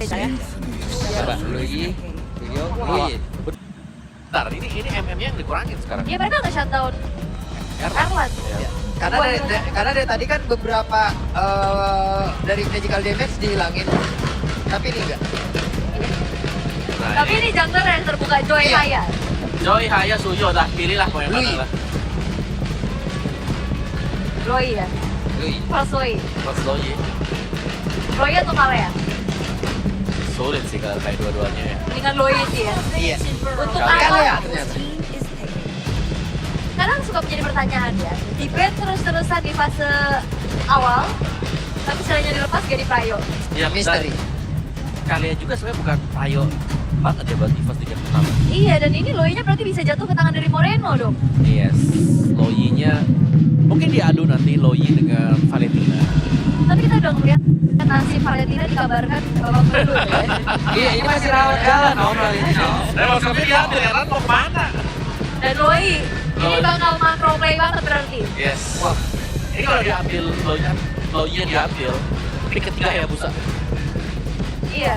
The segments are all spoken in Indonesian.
ya. Coba Lui. Bentar, ini MM-nya yang dikurangin sekarang. Iya mereka nggak shutdown Erlan. Ya. Karena dari tadi kan beberapa dari magical damage dihilangin. Tapi ini enggak. Nah, Tapi ini jungler yang terbuka Joy Iya. Haya. Joy, Haya, Suyo, dah pilihlah mau yang Lui. mana lah. Loi ya. Lui. Plus Loi. Plus Loi. Loi atau Kalea? Sulit sih kalau kayak dua-duanya ya. Mendingan Loi sih ya. Iya. Untuk Kalea apa? ya ternyata. Kadang suka menjadi pertanyaan ya. Di ban terus-terusan di fase awal, tapi setelahnya dilepas gak di prayo. Ya, Misteri. Kalian juga sebenarnya bukan prayo banget ya buat Evos di game pertama. Iya, dan ini Loi-nya berarti bisa jatuh ke tangan dari Moreno dong. Yes, Loi-nya mungkin diadu nanti Loi dengan Valentina. Tapi kita udah ngeliat nasib Valentina dikabarkan babak kedua ya. Iya, ini masih rawat jalan dong Valentina. Mas kami diambil Erlan mau kemana? Dan Loi, ini bakal macro play banget berarti. Yes. Wah, ini kalau diambil Loi-nya diambil, pick ketiga ya Busa. Iya.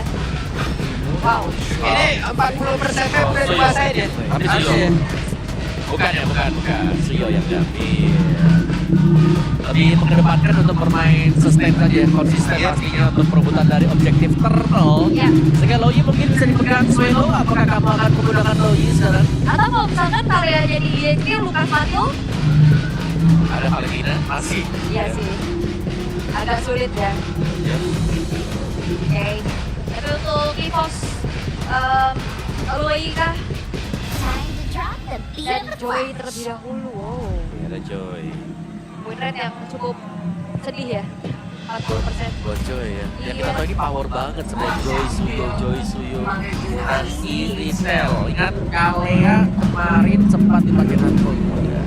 Wow. Ini 40%-nya udah dikuasai dia. Habis Suyo. Bukan. Suyo yang diambil. Lebih mengedepankan untuk bermain sustain saja, konsisten Iya. pastinya untuk perebutan dari objektif turtle. Iya. Sehingga Loi mungkin bisa dipegang Swelo. Apakah kamu akan menggunakan Loi sekarang? Atau kalau misalkan kalian jadi IHQ, Lukas Matil, Ada Valentina masih. iya sih. Agak sulit ya. Ya. Oke. Tapi untuk Evos, Loi kah? Dan Joy terlebih dahulu. Wow. Ini ada Joy. Win rate yang cukup sedih ya. 40%. Buat Joy ya. Yang Iya. kita tahu ini power banget sebenarnya Joy Suyo. Dan Irisel. Ingat Kalea kemarin sempat dipakai Hanko.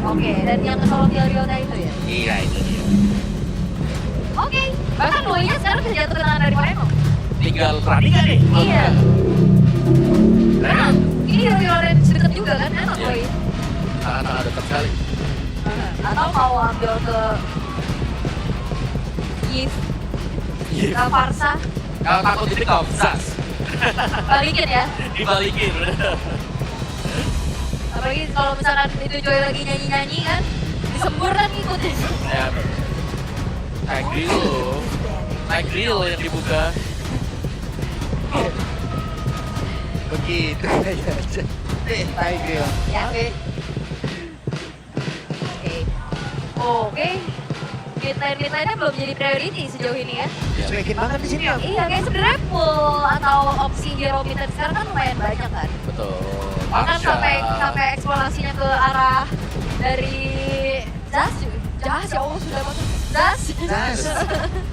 Oke, dan yang solo Tioriota itu ya. Iya itu dia. Oke, bahkan Loi-nya sekarang bisa jatuh ke tangan dari Moreno. Tinggal berani nggak nih? Iya. Nah, Nah, ini hero range deket juga kan, enak Iya. Loi. sangat dekat sekali. Atau mau ambil ke Yves, ke Farsa, Kalau takut di pick off, Zaz. balikin ya. Dibalikin. Apalagi kalau misalkan itu Joy lagi nyanyi-nyanyi kan, disembur kan ngikutin. Ya. Naik grill yang dibuka. Begitu aja. Tiger. Ya. Oke. Midline-midline-nya belum jadi priority sejauh ini ya. Cuekin banget di sini ya. Iya, kayak sebenarnya pool atau opsi hero midline sekarang kan lumayan banyak kan. Betul. Bahkan Aksha. sampai eksplorasinya ke arah dari Jas ya Allah sudah masuk Jas.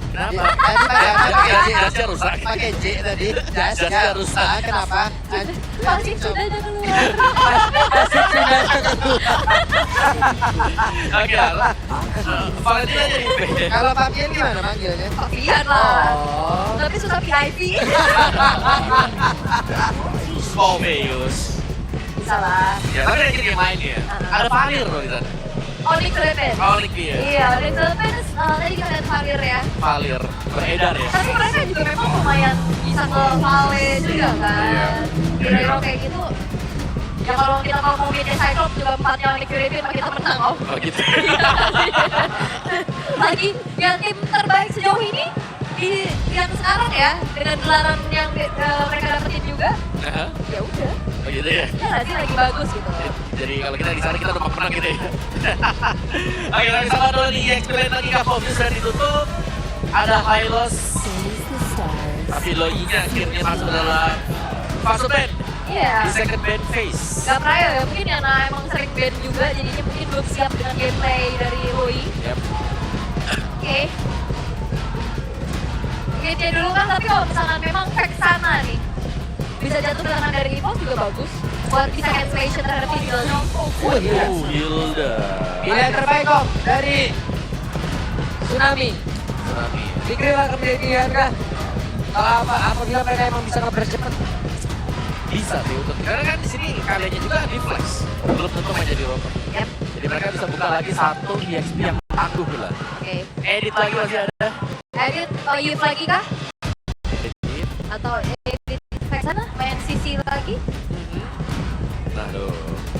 Kenapa? Tadi pakai Jasnya rusak. pakai J tadi. Jasnya Jasnya rusak. rusak. Kenapa? Masih sudah keluar. Oke, Valentina jadi B. Kalau Fabian gimana manggilnya? Iya lah. Oh. Tapi susah PIV. Pomeus. Bisa lah. Ya, tapi ada yang main ya. Ada Valir loh di sana. Onyx Philippines. Oh, Nicky ya. Iya, Onyx Philippines tadi kita lihat Valir ya. Valir beredar ya. Tapi mereka juga memang lumayan bisa ke Vale juga Iya. kan. Hero kayak gitu. Ya kalau kita mau bikin Cyclops juga 4-nya Onyx Philippines kita menang om. Oh gitu. Lagi yang tim terbaik sejauh ini di yang sekarang ya dengan gelaran yang mereka dapetin juga. Aha. Ya udah. Oh gitu ya. Ya nggak sih lagi bagus gitu. Jadi kalau kita di sana kita udah menang gitu ya. Oke, lagi sama dulu nih experience lagi Cup of Youth dan ditutup. Ada Hylos. Tapi Loi-nya akhirnya masuk dalam fase band Iya. di second band phase. Gak pernah ya, mungkin karena emang sering band juga jadinya mungkin belum siap dengan gameplay dari Loi. Yep. Oke. Gitu dulu kan, tapi kalau misalkan memang fact sana nih bisa jatuh ke tangan dari Evos juga bagus buat bisa cancellation terhadap Hilda. Hilda. Pilihan terbaik kok dari Tsunami. Tsunami. Dikira kemudian kah? Kalau apabila mereka emang bisa nge-burst cepet. Bisa sih untuk karena kan di sini kaliannya juga di flash. Belum tentu main jadi rover. Yap. Jadi mereka bisa buka lagi satu EXP yang tangguh lah. Oke. Edit lagi masih ada. Edit Youth lagi kah? Atau Elite sana main sisi lagi. Nah, tuh.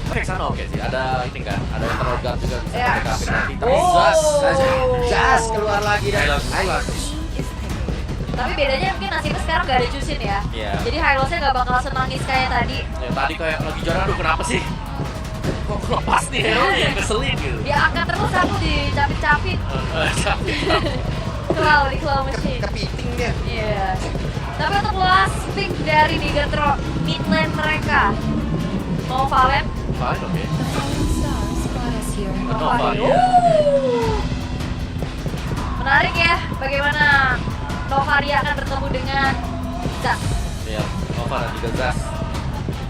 Oke, sana oke sih. Ada ini kan, ada interrogat juga bisa Ya. mereka nanti. Tapi Oh. Jas keluar lagi dari Highlight. Highlight. Tapi bedanya mungkin nasibnya sekarang gak ada Jusin ya. Iya. Jadi Hylosnya gak bakal senangis kayak tadi. Ya, tadi kayak lagi juara, aduh kenapa sih? Kok lepas nih hero ya, keselin gitu. Dia angkat terus aku dicapit-capit. Capek. Di claw machine. Kepiting dia. Iya. Tapi untuk last pick dari Nigatro mid lane mereka. Mau Valen? Fine, oke. Mau Nova, Valen. ya. Menarik ya, bagaimana Novaria akan bertemu dengan Zas. Iya, Nova dan juga Zas.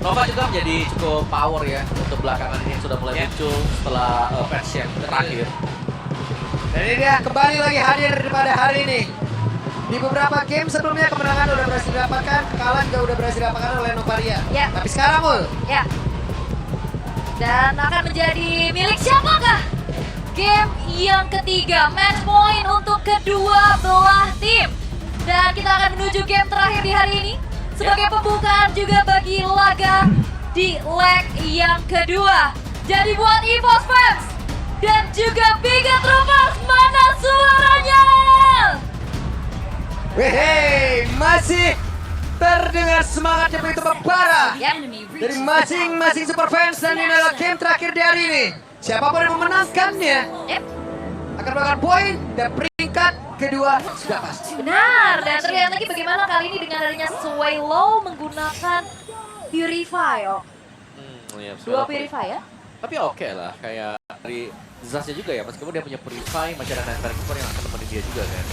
Nova juga menjadi cukup power ya untuk belakangan ini yang sudah mulai muncul setelah patch yang terakhir. Dan ini dia kembali lagi hadir pada hari ini. Di beberapa game sebelumnya kemenangan udah berhasil didapatkan, kekalahan juga udah berhasil didapatkan oleh Novaria. Ya. Tapi sekarang Mul, Ya. Dan akan menjadi milik siapakah? Game yang ketiga, match point untuk kedua belah tim. Dan kita akan menuju game terakhir di hari ini sebagai pembukaan juga bagi laga di leg yang kedua. Jadi buat EVOS fans dan juga Biga Troopers, mana suaranya? Wehe, masih terdengar semangatnya begitu membara Ya. dari masing-masing super fans, dan ini adalah game terakhir di hari ini. Siapapun yang memenangkannya Yep. akan mendapatkan poin dan peringkat kedua sudah pasti. Benar, dan terlihat lagi bagaimana kali ini dengan adanya Swaylow menggunakan Purify. Oh. Iya, Dua suara Purify ya? Tapi oke lah, kayak dari Zasnya juga ya, meskipun dia punya Purify, masih ada Nightmare Keeper yang akan temenin dia juga kan.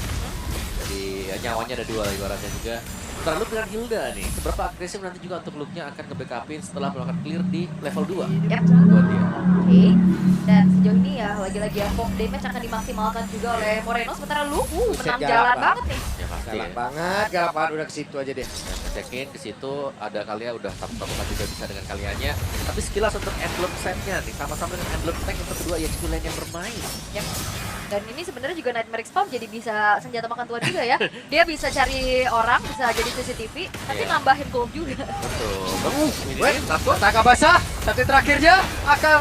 Jadi ya, nyawanya ada dua lah ibaratnya juga. Sementara Luke dengan Hilda nih, seberapa agresif nanti juga untuk Luke-nya akan nge-backupin setelah melakukan clear di level 2 Yap. buat dia. Oke. Dan sejauh ini ya lagi-lagi ya pop damage akan dimaksimalkan juga oleh Moreno, sementara lu menang Buset, jalan galak banget nih. Ya pasti Galak ya. banget, galak banget, udah ke situ aja deh. Dan ngecekin ke situ ada Kalia udah satu-satu juga bisa dengan Kalianya. Tapi skillas untuk Emblem Set-nya nih sama-sama dengan Emblem Tank untuk kedua EXP lane yang bermain. Yap. Dan ini sebenarnya juga Nightmare Spam jadi bisa senjata makan tuan juga ya. Dia bisa cari orang, bisa jadi CCTV, tapi Iya. nambahin gold juga. Betul. Ini Wait, takut. Taka basah, satu terakhirnya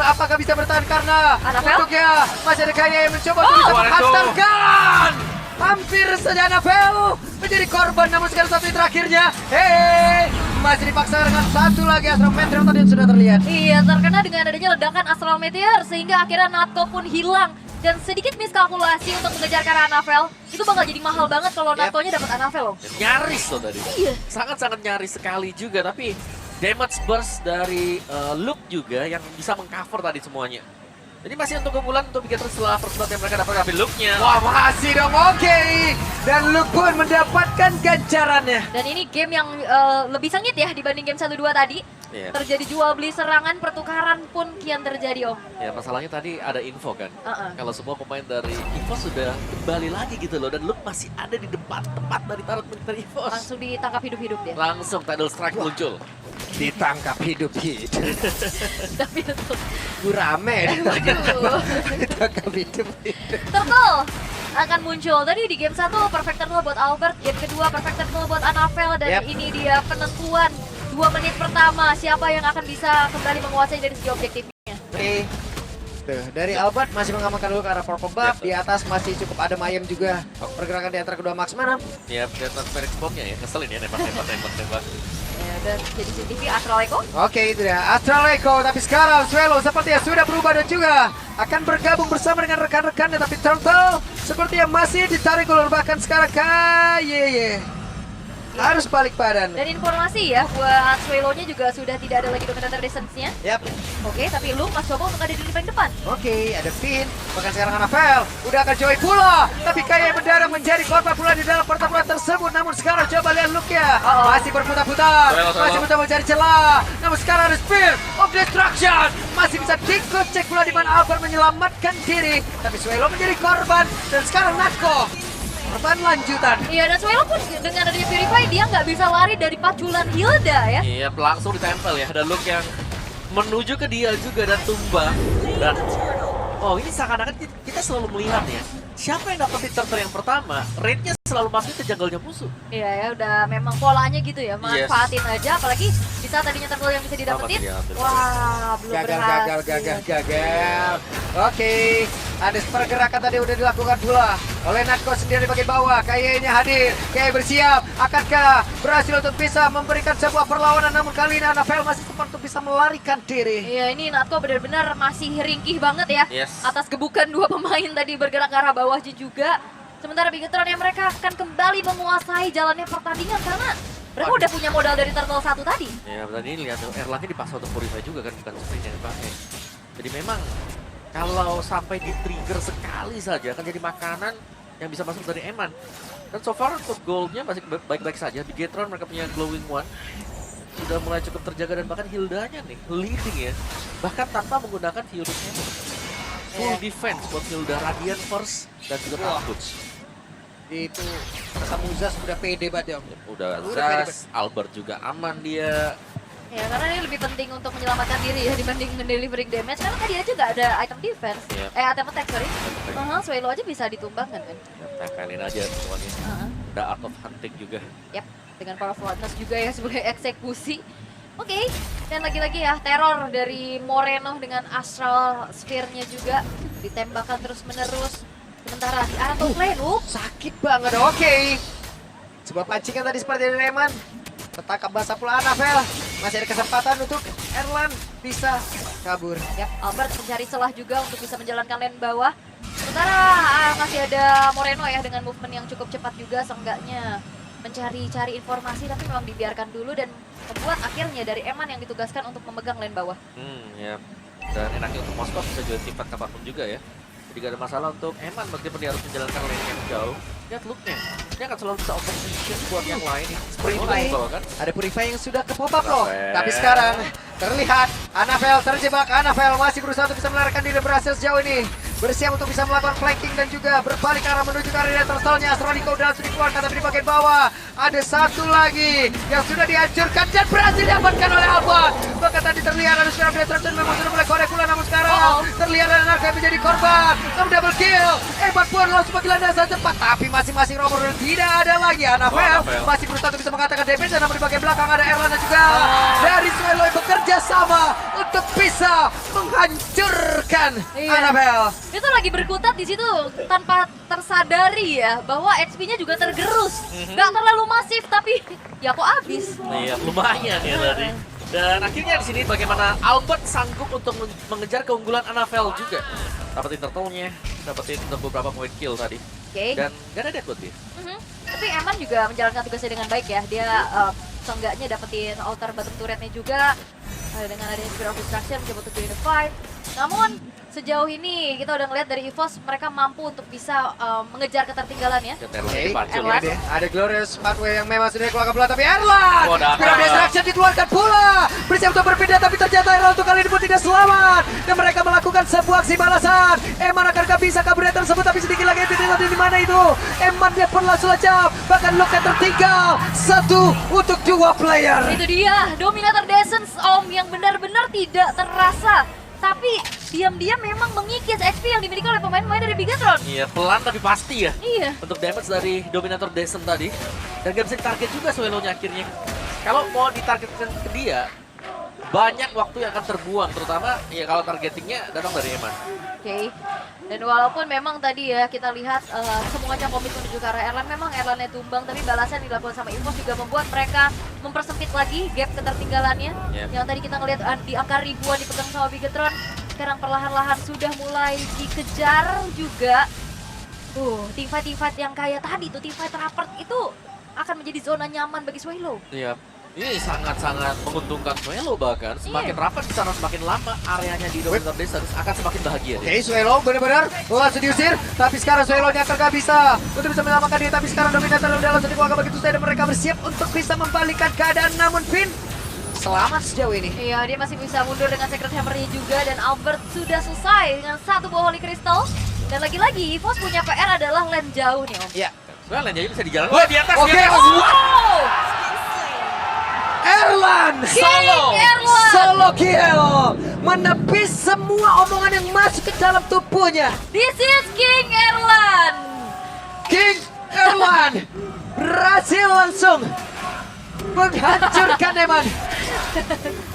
apakah bisa bertahan karena Anabel? untuknya masih ada Kaya yang mencoba untuk bisa Wareto. menghantarkan. Hampir saja Anabel menjadi korban, namun sekarang satu terakhirnya. Hei, masih dipaksa dengan satu lagi Astral Meteor tadi yang sudah terlihat. Iya, terkena dengan adanya ledakan Astral Meteor sehingga akhirnya Natko pun hilang. Dan sedikit miskalkulasi untuk mengejar ke arah Anavel, itu bakal jadi mahal banget kalau Yep. Natko-nya dapat Anavel loh. Nyaris loh tadi. Iya. Sangat-sangat nyaris sekali juga, tapi damage burst dari Luke juga yang bisa mengcover tadi semuanya. Jadi masih untuk keunggulan untuk Bigatron setelah first blood yang mereka dapat, tapi Luke-nya. Wah, masih dong, oke. Dan Luke pun mendapatkan ganjarannya. Dan ini game yang lebih sengit ya dibanding game 1-2 tadi. Iya. Terjadi jual beli serangan, pertukaran pun kian terjadi om. Ya masalahnya tadi ada info kan. Uh-uh. Kalau semua pemain dari EVOS sudah kembali lagi gitu loh, dan Luke masih ada di depan tempat dari tarot dari EVOS. Langsung ditangkap hidup-hidup dia. Langsung Tidal Strike muncul. Ditangkap hidup-hidup. Tapi untuk Gurame Waduh. ditangkap hidup-hidup. Turtle akan muncul. Tadi di game 1 perfect turtle buat Albert, game kedua perfect turtle buat Anavel, dan Yep. ini dia penentuan 2 menit pertama siapa yang akan bisa kembali menguasai dari segi objektifnya. Oke. Tuh, dari Albert masih mengamankan dulu ke arah purple buff. Di atas masih cukup ada Mayem juga. Pergerakan di antara kedua Max mana? Ya, lihat Merek Bomnya ya, ngeselin ya nembak. Ya, dan jadi CCTV Astral Echo. Oke, itu dia. Astral Echo, tapi sekarang Swallow sepertinya sudah berubah dan juga akan bergabung bersama dengan rekan-rekannya, tapi Turtle sepertinya masih ditarik ulur, bahkan sekarang Kayeye harus balik badan. Dan informasi ya buat Swallow-nya juga sudah tidak ada lagi dominator distance-nya. Yap. Oke, tapi Luke mas coba untuk ada di paling depan. Oke, ada Finn, bahkan sekarang Anavel udah akan join pula, tapi kayak mendarat menjadi korban pula di dalam pertempuran tersebut. Namun sekarang coba lihat Luke-nya, masih berputar-putar, masih mencoba mencari celah. Namun sekarang ada Spear of Destruction, masih bisa dikocek pula di mana Albert menyelamatkan diri, tapi Swallow menjadi korban, dan sekarang Natko korban lanjutan. Iya, dan Swallow pun dengan adanya Purify dia nggak bisa lari dari paculan Hilda ya. Iya, langsung ditempel ya. Ada Luke yang menuju ke dia juga dan tumbang. Dan oh, ini seakan-akan kita selalu melihat ya, siapa yang dapetin turtle yang pertama, rate-nya selalu masuk ke jungle-nya musuh. Iya ya, udah memang polanya gitu ya, manfaatin aja, apalagi bisa tadinya turtle yang bisa didapetin. Wah, belum gagal. Oke, ada pergerakan tadi udah dilakukan pula oleh Natko sendiri di bagian bawah. Kayaknya hadir, kayak bersiap. Akankah berhasil untuk bisa memberikan sebuah perlawanan? Namun kali ini Anafel masih sempat untuk bisa melarikan diri. Iya, ini Natko benar-benar masih ringkih banget ya. Yes. Atas gebukan dua pemain tadi bergerak ke arah bawahnya juga. Sementara Bigetron yang mereka akan kembali menguasai jalannya pertandingan karena mereka udah punya modal dari Turtle 1 tadi. Ya, tadi lihat Erlangnya dipaksa untuk purify juga kan, bukan sprint yang dipakai. Jadi memang kalau sampai di-trigger sekali saja akan jadi makanan yang bisa masuk dari Eman. Dan so far untuk goldnya masih baik-baik saja. Bigetron mereka punya glowing one. Sudah mulai cukup terjaga dan bahkan Hildanya nih, leading ya. Bahkan tanpa menggunakan virusnya. Full defense buat Hilda, Radiant first dan juga Push. Itu Samuzas udah pede banget ya. Udah pede Zas, Albert juga aman dia. Ya karena ini lebih penting untuk menyelamatkan diri ya dibanding delivering damage karena tadi aja nggak ada item defense. Item attack sorry. Swallow aja bisa ditumbangkan kan. Takanin aja semuanya. Ada Art of Hunting juga. Yap, dengan Powerful Witness juga ya sebagai eksekusi. Oke, dan lagi-lagi ya teror dari Moreno dengan Astral Sphere-nya juga ditembakkan terus-menerus. Sementara di arah top lane, sakit banget. Oke. Sebuah pancingan tadi seperti dari Reman. Tertangkap basah pula Anafel. Masih ada kesempatan untuk Erlan bisa kabur. Yap, Albert mencari celah juga untuk bisa menjalankan lane bawah. Sementara masih ada Moreno ya dengan movement yang cukup cepat juga seenggaknya mencari-cari informasi tapi memang dibiarkan dulu dan membuat akhirnya dari Eman yang ditugaskan untuk memegang lane bawah. Ya. Dan enaknya untuk Moskov bisa jual timpat kapanpun juga ya. Jadi gak ada masalah untuk Eman meskipun dia harus menjalankan lane yang jauh. Lihat looknya, dia akan selalu bisa open position buat yang lain. Purify, kan? ada Purify yang sudah ke pop up loh. Tapi sekarang terlihat Anafel terjebak. Anafel masih berusaha untuk bisa melarikan diri, berhasil sejauh ini. Bersiap untuk bisa melakukan flanking dan juga berbalik arah menuju ke area turtle-nya. Astroniko udah langsung dikeluarkan tapi di bagian bawah. Ada satu lagi yang sudah dihancurkan dan berhasil diamankan oleh Albert. Bahkan tadi terlihat ada Spiral Destruction memang sudah mulai korek pula namun sekarang terlihat ada Narka yang menjadi korban. Double kill. Eman pun langsung panggilan dasar cepat tapi masing-masing nomor tidak ada lagi. Anafel masih berusaha untuk bisa mengatakan damage dan namun di bagian belakang ada Erlana juga. Dari Swallow bekerja sama untuk bisa menghancurkan Anafel. Itu lagi berkutat di situ tanpa tersadari ya bahwa HP-nya juga tergerus. Gak terlalu masif tapi ya kok habis. Iya, lumayan ya tadi. Dan akhirnya di sini bagaimana Albert sanggup untuk mengejar keunggulan Anafel juga. Dapetin turtle-nya, dapetin beberapa point kill tadi. Dan gak ada death buat dia. Tapi Eman juga menjalankan tugasnya dengan baik ya. Dia seenggaknya dapetin altar bottom turret-nya juga. Dengan adanya Spiral Destruction mencoba untuk join the fight. Namun sejauh ini kita udah ngeliat dari EVOS mereka mampu untuk bisa mengejar ketertinggalannya. Ada Glorious Pathway yang memang sudah dikeluarkan pula tapi Erlan Spiral Destruction dikeluarkan pula. Bersiap untuk berpindah tapi ternyata Erlan untuk kali ini pun tidak selamat. Dan mereka melakukan sebuah aksi balasan. Eman akankah bisa kabur dari tersebut tapi sedikit lagi tadi di mana itu. Eman dia pun langsung lacap. Bahkan Loket tertinggal satu untuk dua player. Itu dia Dominator Descent yang benar-benar tidak terasa. Tapi diam-diam memang mengikis HP yang dimiliki oleh pemain-pemain dari Bigetron. Iya, pelan tapi pasti ya. Iya. Untuk damage dari Dominator Descent tadi. Dan gak bisa ditarget juga Swallow-nya akhirnya. Kalau mau ditargetkan ke dia, banyak waktu yang akan terbuang. Terutama ya kalau targetingnya datang dari Eman. Oke. Dan walaupun memang tadi ya kita lihat semuanya komit menuju ke arah Erlan. Memang Erlannya tumbang tapi balasan dilakukan sama EVOS juga membuat mereka mempersempit lagi gap ketertinggalannya. Yang tadi kita ngelihat di angka ribuan dipegang sama Bigetron. Sekarang perlahan-lahan sudah mulai dikejar juga. Teamfight yang kayak tadi tuh, teamfight rapper itu akan menjadi zona nyaman bagi Swallow. Iya. Ini sangat-sangat menguntungkan Swallow bahkan. Semakin rapat di sana, semakin lama areanya di Dominator Descent akan semakin bahagia. Oke, Swallow benar-benar langsung diusir. Tapi sekarang Swallow-nya akan bisa untuk bisa menyelamatkan dia. Tapi sekarang Dominator udah langsung dikeluarkan begitu saja. Dan mereka bersiap untuk bisa membalikkan keadaan. Namun Finn selamat sejauh ini. Iya, dia masih bisa mundur dengan Secret Hammer-nya juga. Dan Albert sudah selesai dengan satu buah Holy Crystal. Dan lagi-lagi, EVOS punya PR adalah lane jauh nih Om. Iya. Soalnya lane jauh bisa dijalankan. Wah, di atas! Oke, Erlan solo kill menepis semua omongan yang masuk ke dalam tubuhnya. This is King Erlan. King Erlan berhasil langsung menghancurkan Eman.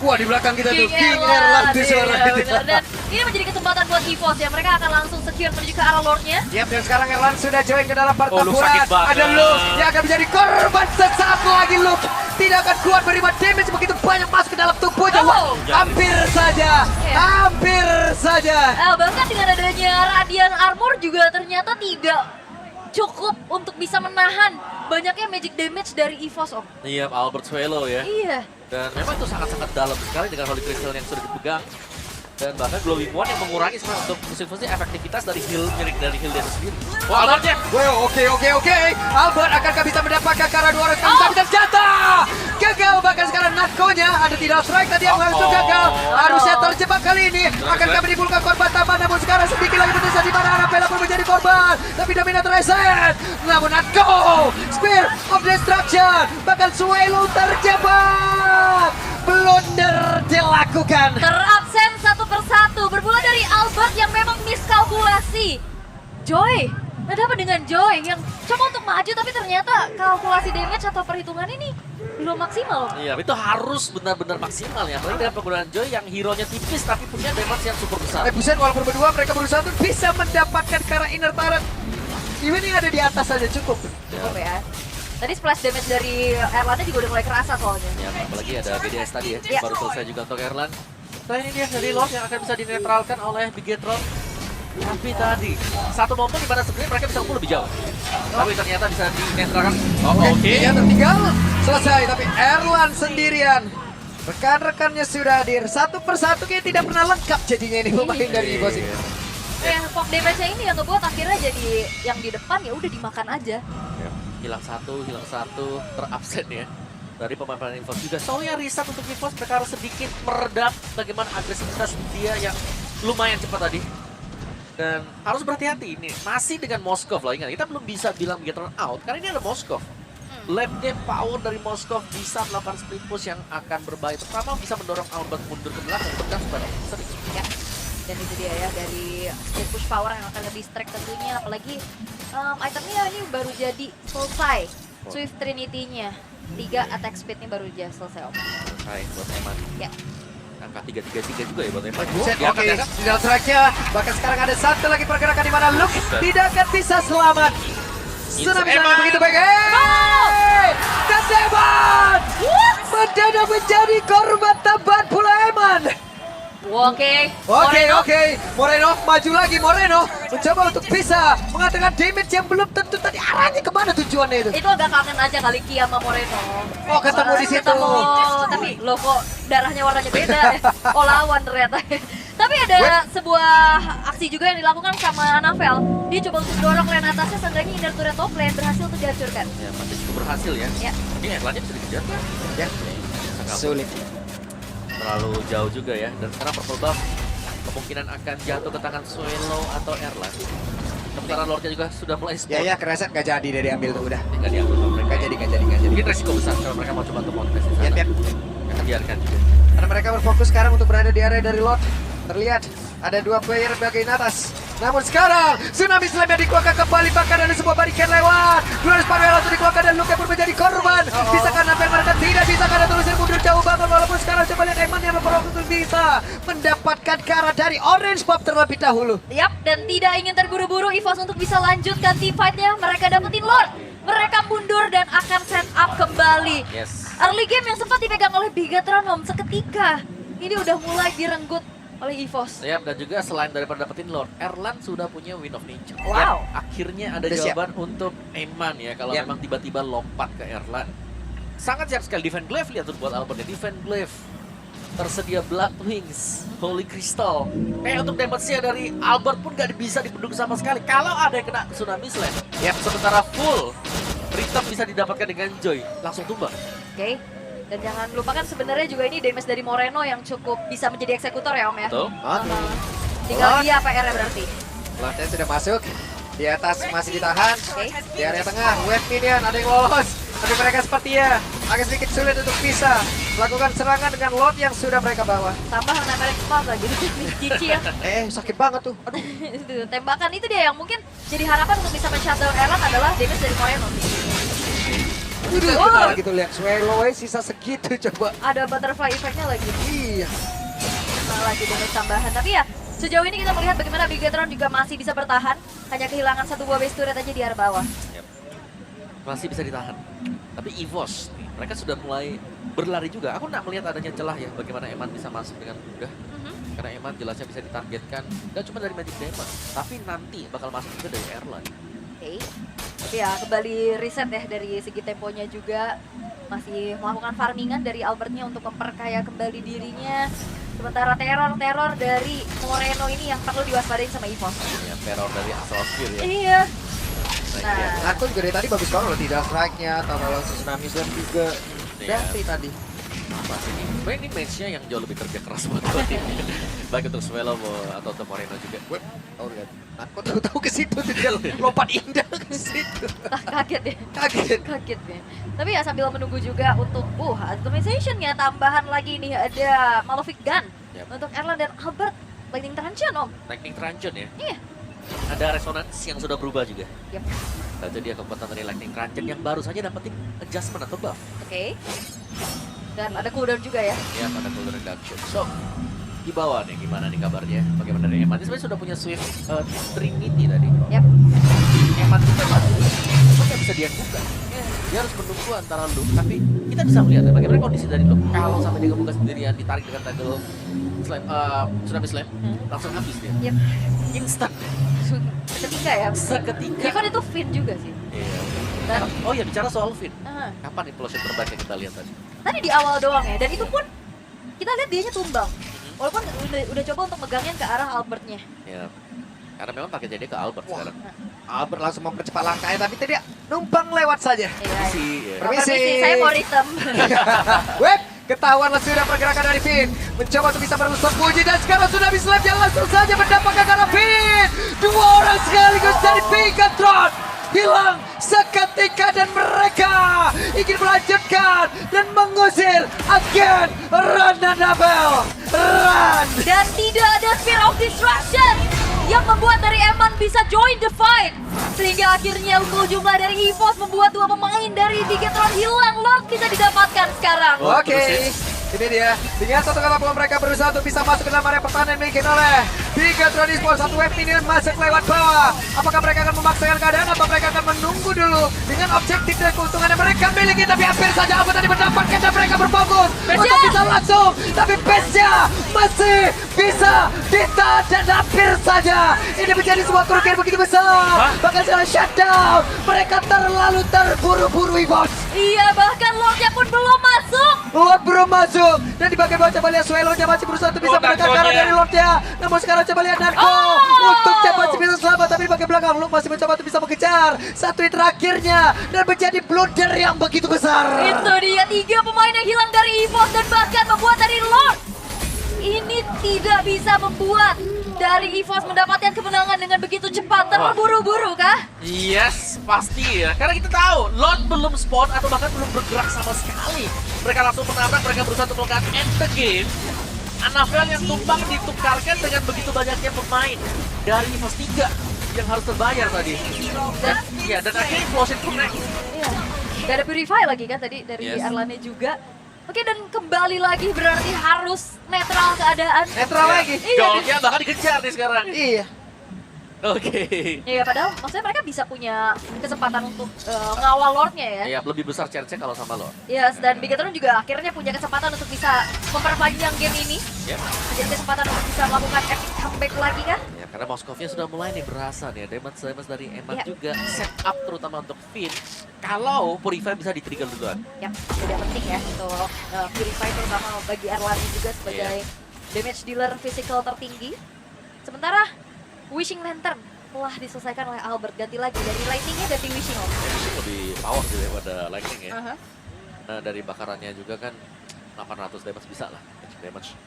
Wah, di belakang kita tuh King Erlan tuh suara itu. Dan ini menjadi kesempatan buat EVOS ya. Mereka akan langsung secure menuju ke arah Lordnya. Yap, dan sekarang Erlan sudah join ke dalam Luke pertempuran. sakit banget. Ada Luke yang akan menjadi korban sesaat lagi. Luke tidak akan kuat menerima damage begitu banyak masuk ke dalam tubuhnya. Wah, hampir saja, hampir saja. Bahkan dengan adanya Radiant Armor juga ternyata tidak cukup untuk bisa menahan banyaknya magic damage dari EVOS, Om. Iya, Albert Suelo ya. Iya. Dan memang itu sangat-sangat dalam sekali dengan Holy Crystal yang sudah dipegang. Dan bahkan Glowing One yang mengurangi sebenarnya untuk musim efektivitas dari heal dia sendiri. Wah, Albertnya! Wow, oke. Albert akankah bisa mendapatkan karena 2 orang tapi ternyata gagal. Bahkan sekarang Natko-nya ada tidak strike tadi yang langsung gagal. Harusnya terjebak kali ini. Akankah menimbulkan korban tambahan, namun sekarang sedikit lagi berterusan di mana Arabella pun menjadi korban. Tapi Dominator reset. Namun Natko, Spear of Destruction. Bahkan Suelo terjebak. Blunder dilakukan. Terabsen satu persatu, bermula dari Albert yang memang miskalkulasi. Joy, ada apa dengan Joy yang coba untuk maju tapi ternyata kalkulasi damage atau perhitungan ini belum maksimal. Iya, itu harus benar-benar maksimal ya. Apalagi dengan penggunaan Joy yang hero-nya tipis tapi punya damage yang super besar. Buset, walaupun berdua mereka berusaha untuk bisa mendapatkan karena inner turret. Even yang ada di atas saja cukup. Cukup ya. Tadi splash damage dari Erlannya juga udah mulai kerasa soalnya. Ya, apalagi ada BDS tadi ya, Ya. baru selesai juga untuk Erlan. Nah ini dia dari Lord yang akan bisa dinetralkan oleh Bigetron. Tapi tadi, satu momen dimana sebenarnya mereka bisa unggul lebih jauh. Tapi ternyata bisa dinetralkan. Oke. Dia tertinggal, selesai. Tapi Erlan sendirian. Rekan-rekannya sudah hadir. Satu persatu kayak tidak pernah lengkap jadinya ini pemain dari EVOS ini. Pop damage-nya ini yang ngebuat akhirnya jadi yang di depan ya udah dimakan aja. Hilang satu, terabsen ya. Dari pemain-pemain EVOS juga. Soalnya riset untuk EVOS mereka harus sedikit meredam bagaimana agresivitas dia yang lumayan cepat tadi. Dan harus berhati-hati ini. Masih dengan Moskov loh, ingat kita belum bisa bilang Bigetron out karena ini ada Moskov. Lap game power dari Moskov bisa melakukan split push yang akan berbahaya. Pertama bisa mendorong Albert mundur ke belakang, tekan sebanyak sering. Ya. Dan itu dia ya dari split push power yang akan lebih strike tentunya. Apalagi itemnya ini baru jadi selesai. Swift Trinity-nya. 3 attack speed-nya baru aja selesai, Om. Selesai buat Eman. Ya. Angka 333 juga ya buat Eman. Buset, Dia oke. akan Di dalam strike-nya. Bahkan sekarang ada satu lagi pergerakan di mana Luke tidak akan bisa selamat. Tsunami Eman. begitu baik. Hey! Dan Eman mendadak menjadi korban tambahan pula Eman. Oke. Moreno maju lagi. Moreno mencoba untuk bisa mengatakan damage yang belum tentu tadi arahnya kemana tujuannya itu. Itu agak kangen aja kali Kia sama Moreno. Oh, ketemu di situ. Ketemu, tapi loh kok darahnya warnanya beda ya. Oh, lawan ternyata. Tapi ada sebuah aksi juga yang dilakukan sama Navel. Dia coba untuk dorong lane atasnya, seenggaknya inner turret top lane berhasil untuk dihancurkan. Ya, masih cukup berhasil ya. Ya. Ini Erlannya bisa dikejar kan? Ya, sulit. Terlalu jauh juga ya. Dan sekarang Purple Buff kemungkinan akan jatuh ke tangan Suelo atau Erlan. Sementara Lordnya juga sudah mulai spawn. Ya, kereset nggak jadi dari ambil tuh udah. Nggak diambil sama mereka. Nggak jadi. Mungkin resiko besar kalau mereka mau coba untuk montes di sana. Ya. Akan biarkan juga. Karena mereka berfokus sekarang untuk berada di area dari Lord. Terlihat ada 2 player bagian atas. Namun sekarang Tsunami Slam yang dikeluarkan kembali, bahkan ada sebuah barikan lewat. Glorious Power langsung dikeluarkan dan Luke pun menjadi korban. Bisa karena mereka tidak bisa karena telusir mundur jauh banget, walaupun sekarang coba lihat Eman yang memperoleh untuk bisa mendapatkan cara dari Orange Pop terlebih dahulu. Yap, dan tidak ingin terburu-buru EVOS untuk bisa lanjutkan team fight-nya. Mereka dapetin Lord. Mereka mundur dan akan set up kembali. Yes. Early game yang sempat dipegang oleh Bigetron Om seketika. Ini udah mulai direnggut oleh EVOS. Ya, dan juga selain daripada dapetin Lord, Erlan sudah punya Wind of Nature. Wow. Ya, akhirnya ada Udah jawaban untuk Eman ya, kalau memang tiba-tiba lompat ke Erlan. Sangat siap sekali. Defend Glaive, lihat tuh buat Albert ya. Defend Glaive. Tersedia Blood Wings, Holy Crystal. Untuk damage-nya dari Albert pun gak bisa dibendung sama sekali. Kalau ada yang kena Tsunami Slam, sementara full Return bisa didapatkan dengan Joy, langsung tumbang. Oke. Dan jangan lupakan sebenarnya juga ini damage dari Moreno yang cukup bisa menjadi eksekutor ya Om ya. Betul. Tinggal dia PR-nya berarti. Lordnya sudah masuk. Di atas masih ditahan. Oke. Di area tengah, wave minion ada yang lolos. Tapi mereka sepertinya agak sedikit sulit untuk bisa melakukan serangan dengan load yang sudah mereka bawa. Tambah nempelin smart lagi di Cici ya. Sakit banget tuh. Aduh. Itu, tembakan itu dia yang mungkin jadi harapan untuk bisa men-shutdown Erlan adalah damage dari Moreno. Udah Wow. kita lagi tuh lihat Swallow sisa segitu coba. Ada butterfly effect-nya lagi. Iya. Nah, lagi damage tambahan. Tapi ya, sejauh ini kita melihat bagaimana Bigatron juga masih bisa bertahan. Hanya kehilangan satu buah base turret aja di area bawah. Masih bisa ditahan. Tapi EVOS nih, mereka sudah mulai berlari juga. Aku nggak melihat adanya celah ya bagaimana Eman bisa masuk dengan mudah. Karena Eman jelasnya bisa ditargetkan nggak cuma dari Magic Damage, tapi nanti bakal masuk juga dari Erlan. Oke. Tapi ya kembali reset ya dari segi temponya juga. Masih melakukan farmingan dari Albertnya untuk memperkaya kembali dirinya. Sementara teror-teror dari Moreno ini yang perlu diwaspadai sama EVOS. Ya, teror dari Astrosphere ya. Iya. Nah, iya. Nah, Aku juga dari tadi bagus banget loh, tidak strike-nya, tambah langsung tsunami slam juga. Iya. Dari tadi. Masih ini. Sebenarnya ini match-nya yang jauh lebih kerja keras buat dua tim. Baik untuk Swallow atau untuk Moreno juga. Oh lihat. Aku tahu ke situ tuh dia lompat indah ke situ. kaget ya. Kaget. Kaget ya. Tapi ya sambil menunggu juga untuk optimization-nya tambahan lagi nih ada Malefic Gun. Yap. Untuk Erlan dan Albert. Lightning Truncheon om. Lightning Truncheon ya. Iya. Ada resonance yang sudah berubah juga. Yap. Nah, jadi dia kekuatan dari Lightning Truncheon yang baru saja dapetin adjustment atau buff. Oke. Dan ada cooldown juga ya. Ya, pada cooldown reduction. So, di bawah nih gimana nih kabarnya? Bagaimana dari Eman? Ini sebenarnya sudah punya Swift Trinity tadi. Yap. Eman juga bagus. Cuma nggak bisa dia buka. Dia harus menunggu antara loop, tapi kita bisa melihat ya, bagaimana kondisi dari loop. Kalau sampai dia kebuka sendirian, ditarik dengan toggle slam, tsunami slam, langsung habis dia. Yap. Instant. Seketika ya. Seketika. Even itu Finn juga sih. Iya. Dan Oh ya, bicara soal Finn. ah, Kapan implosion terbaik yang kita lihat tadi? tadi di awal doang ya. Dan itu pun kita lihat dianya tumbang. Walaupun udah coba untuk megangin ke arah Albertnya. Ya. Karena memang pakai jadi ke Albert Wah. sekarang. Albert langsung mempercepat langkahnya, tapi tadi numpang lewat saja. Iya. Si, ya. Permisi. Saya mau rhythm. Web, ketahuanlah sudah pergerakan dari Finn. Mencoba untuk bisa merusak puji dan sekarang sudah bisa yang langsung saja mendapatkan ke arah Finn. Dua orang sekaligus dari Bigatron. Hilang seketika dan mereka ingin melanjutkan dan mengusir agen Rananabel. Run! Dan tidak ada Sphere of Destruction yang membuat dari Eman bisa join the fight. Sehingga akhirnya untuk jumlah dari EVOS membuat dua pemain dari Bigatron hilang. Lord bisa didapatkan sekarang. Oh, Oke, terus ini dia. Dengan satu kata pula mereka berusaha untuk bisa masuk ke dalam area pertahanan yang dimiliki oleh Bigatron Esports. Satu wave minion masuk lewat bawah. Apakah mereka akan memaksakan keadaan atau mereka akan menunggu dulu dengan objektif dan keuntungan yang mereka miliki? Tapi hampir saja Abu tadi mendapatkan dan mereka berfokus untuk bisa langsung. Tapi base-nya masih bisa ditahan dan hampir saja. Ini menjadi sebuah kerugian begitu besar. Bahkan sekarang shutdown. Mereka terlalu terburu-buru EVOS. Iya, bahkan Lordnya pun belum masuk. Lord belum masuk dan di bagian bawah coba lihat Swallow-nya masih berusaha untuk bisa Oh, menekan arah Narco-nya. dari Lord-nya. Namun sekarang coba lihat Narco Oh! untuk masih bisa selamat, tapi di bagian belakang Lord masih mencoba untuk bisa mengejar satu hit terakhirnya dan menjadi blunder yang begitu besar. Itu dia 3 pemain yang hilang dari EVOS dan bahkan membuat dari Lord. Ini tidak bisa membuat dari EVOS mendapatkan kemenangan dengan begitu cepat. Terburu-buru kah? Yes, pasti ya. Karena kita tahu, Lord belum spawn atau bahkan belum bergerak sama sekali. Mereka langsung menabrak, mereka berusaha untuk melakukan end the game. Annabelle yang tumbang ditukarkan dengan begitu banyaknya pemain dari EVOS 3 yang harus terbayar tadi. Dan akhirnya implosion connect. Iya. Gak ada Purify lagi kan tadi dari Yes. Erlannya juga. Oke, dan kembali lagi berarti harus netral keadaan. Netral lagi. Iya. Goldnya bahkan dikejar nih sekarang. Iya. Oke. Iya, padahal maksudnya mereka bisa punya kesempatan untuk ngawal Lordnya ya. Ya, lebih besar chance kalau sama Lord. Yes, dan Bigatron juga akhirnya punya kesempatan untuk bisa memperpanjang game ini. Ya. Jadi kesempatan untuk bisa melakukan epic comeback lagi kan? Ya, karena Moskovnya sudah mulai nih berasa nih. Damage dari Eman Iya. juga set up terutama untuk Finn. Kalau Purify bisa di-trigger duluan. Ya, tidak penting ya untuk Purify terutama bagi Erlani juga sebagai damage dealer physical tertinggi. Sementara Wishing Lantern telah diselesaikan oleh Albert. Ganti lagi dari Lightning-nya ganti Wishing. Ini lebih power sih daripada Lightning ya. Aha. Nah, dari bakarannya juga kan 800 damage bisa lah. Damage.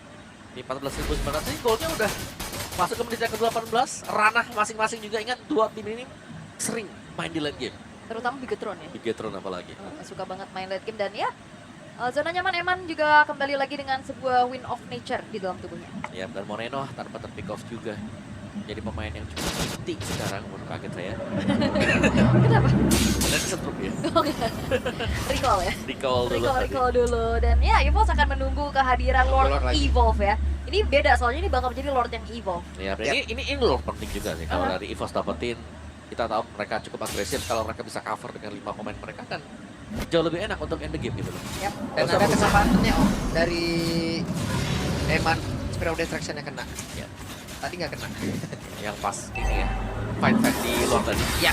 Ini 14.900 ini goldnya udah masuk ke menit yang ke-18. Ranah masing-masing juga ingat dua tim ini sering main di late game. terutama Bigetron ya. Bigetron apalagi. Suka banget main late game dan ya zona nyaman Eman juga kembali lagi dengan sebuah win of nature di dalam tubuhnya. Ya, dan Moreno tanpa terpick off juga. Jadi pemain yang cukup penting sekarang, menurut kaget saya. Kenapa? Dan setrup ya. Oh, iya. Recall ya. Recall dulu. Dan ya EVOS akan menunggu kehadiran Lord Lord lagi. Evolve ya. Ini beda soalnya ini bakal menjadi Lord yang Evolve. Ya, ini Lord penting juga sih. Kalau dari EVOS dapetin, kita tahu mereka cukup agresif. Kalau mereka bisa cover dengan 5 pemain mereka kan jauh lebih enak untuk end the game gitu loh. Yap. Dan ada kesempatannya Om dari Eman Spirit of Destruction yang kena. Ya. Tadi nggak kena. Yang pas ini ya, fight di luar tadi. Ya.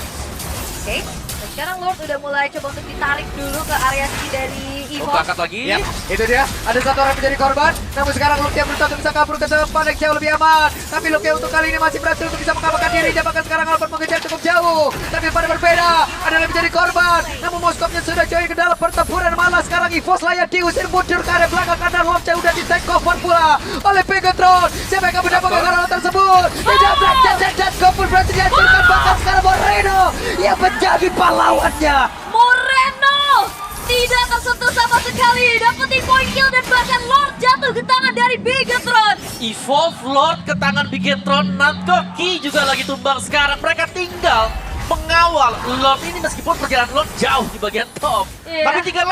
Oke. Dan sekarang Lord udah mulai coba untuk ditarik dulu ke area C dari Oh, EVOS. angkat lagi. Yap, itu dia. Ada satu orang menjadi korban. Namun sekarang Lukia berusaha untuk bisa kabur ke depan yang jauh lebih aman. Tapi Lukia untuk kali ini masih berhasil untuk bisa mengamankan dirinya. Bahkan sekarang Albert mengejar cukup jauh. Tapi pada berbeda, ada yang menjadi korban. Namun Moskopnya sudah join ke dalam pertempuran. Malah sekarang EVOS layak diusir mundur ke area belakang karena Lordnya udah di take over pula oleh Bigetron. Siapa yang akan mendapatkan hal tersebut? Tidak berhasil dan Gopur berhasil dihancurkan. Bahkan sekarang Moreno yang menjadi pahlawannya. Moreno tidak tersentuh sama sekali, dapetin point kill dan bahkan Lord jatuh ke tangan dari Bigetron. Evolve Lord ke tangan Bigetron, Nankoki juga lagi tumbang sekarang. Mereka tinggal mengawal Lord ini meskipun perjalanan Lord jauh di bagian top. Iya. Tapi tiga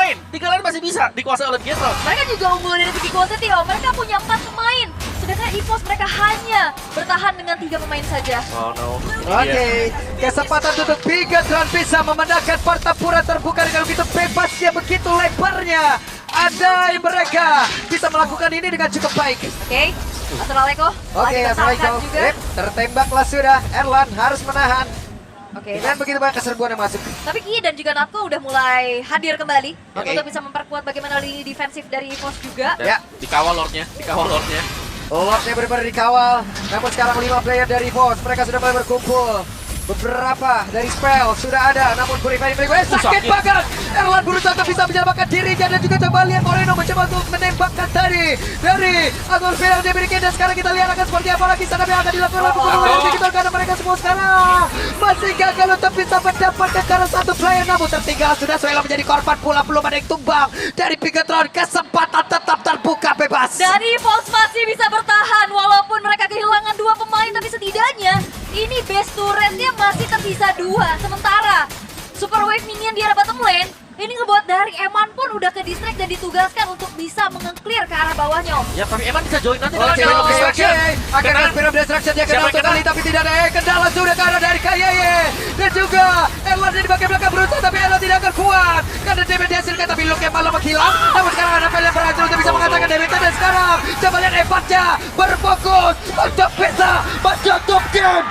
lane masih bisa dikuasai oleh Bigetron. Mereka juga unggul dari segi quantity, mereka punya 4 pemain. Sedangkan EVOS mereka hanya bertahan dengan 3 pemain saja. Oh no. Oke, kesempatan untuk Bigetron bisa memenangkan pertempuran terbuka dengan begitu bebasnya, begitu lebarnya. Ada mereka bisa melakukan ini dengan cukup baik. Oke, Assalamualaikum. Oke, Assalamualaikum. juga. Yep, tertembaklah sudah. Erlan harus menahan. Oke, Dengan begitu banyak keserbuan yang masuk. tapi Ki dan juga Natko udah mulai hadir kembali Oke. untuk bisa memperkuat bagaimana lini defensif dari EVOS juga. Dan Ya. dikawal Lordnya. Lordnya benar-benar dikawal. Namun sekarang 5 player dari EVOS, mereka sudah mulai berkumpul. Beberapa dari spell sudah ada, namun Purify sakit sakit. banget. Erlan berusaha untuk bisa menyelamatkan dirinya dan juga coba lihat Moreno mencoba untuk menembakkan tadi dari atmosfer yang dimiliki. Dan sekarang kita lihat akan seperti apa lagi sana yang akan dilakukan oleh pemain kita karena mereka semua sekarang masih gagal untuk bisa mendapatkan karena satu player, namun tertinggal sudah Suela menjadi korban pula, belum ada yang tumbang dari Bigetron. Kesempatan tetap terbuka bebas. Dari EVOS masih bisa bertahan walaupun mereka kehilangan 2 pemain, tapi setidaknya ini base turretnya masih tersisa 2. Sementara Super Wave minion di arah bottom lane ini ngebuat dari Eman pun udah ke distract dan ditugaskan untuk bisa meng-clear ke arah bawahnya, Om. Ya tapi emang bisa join nanti Oke, dengan oke. Akan Karena ada Spirit of Destruction dia Siapa kenal yang sekali, kena? tapi tidak ada kendala sudah ke arah dari Kayeye. Dan juga Erlan di bagian belakang berusaha, tapi Erlan tidak akan kuat karena damage dihasilkan, tapi Luke yang malah menghilang. Namun sekarang ada Fel yang berhasil untuk bisa mengatakan damage. Dan sekarang coba lihat Evatnya berfokus untuk bisa menutup game.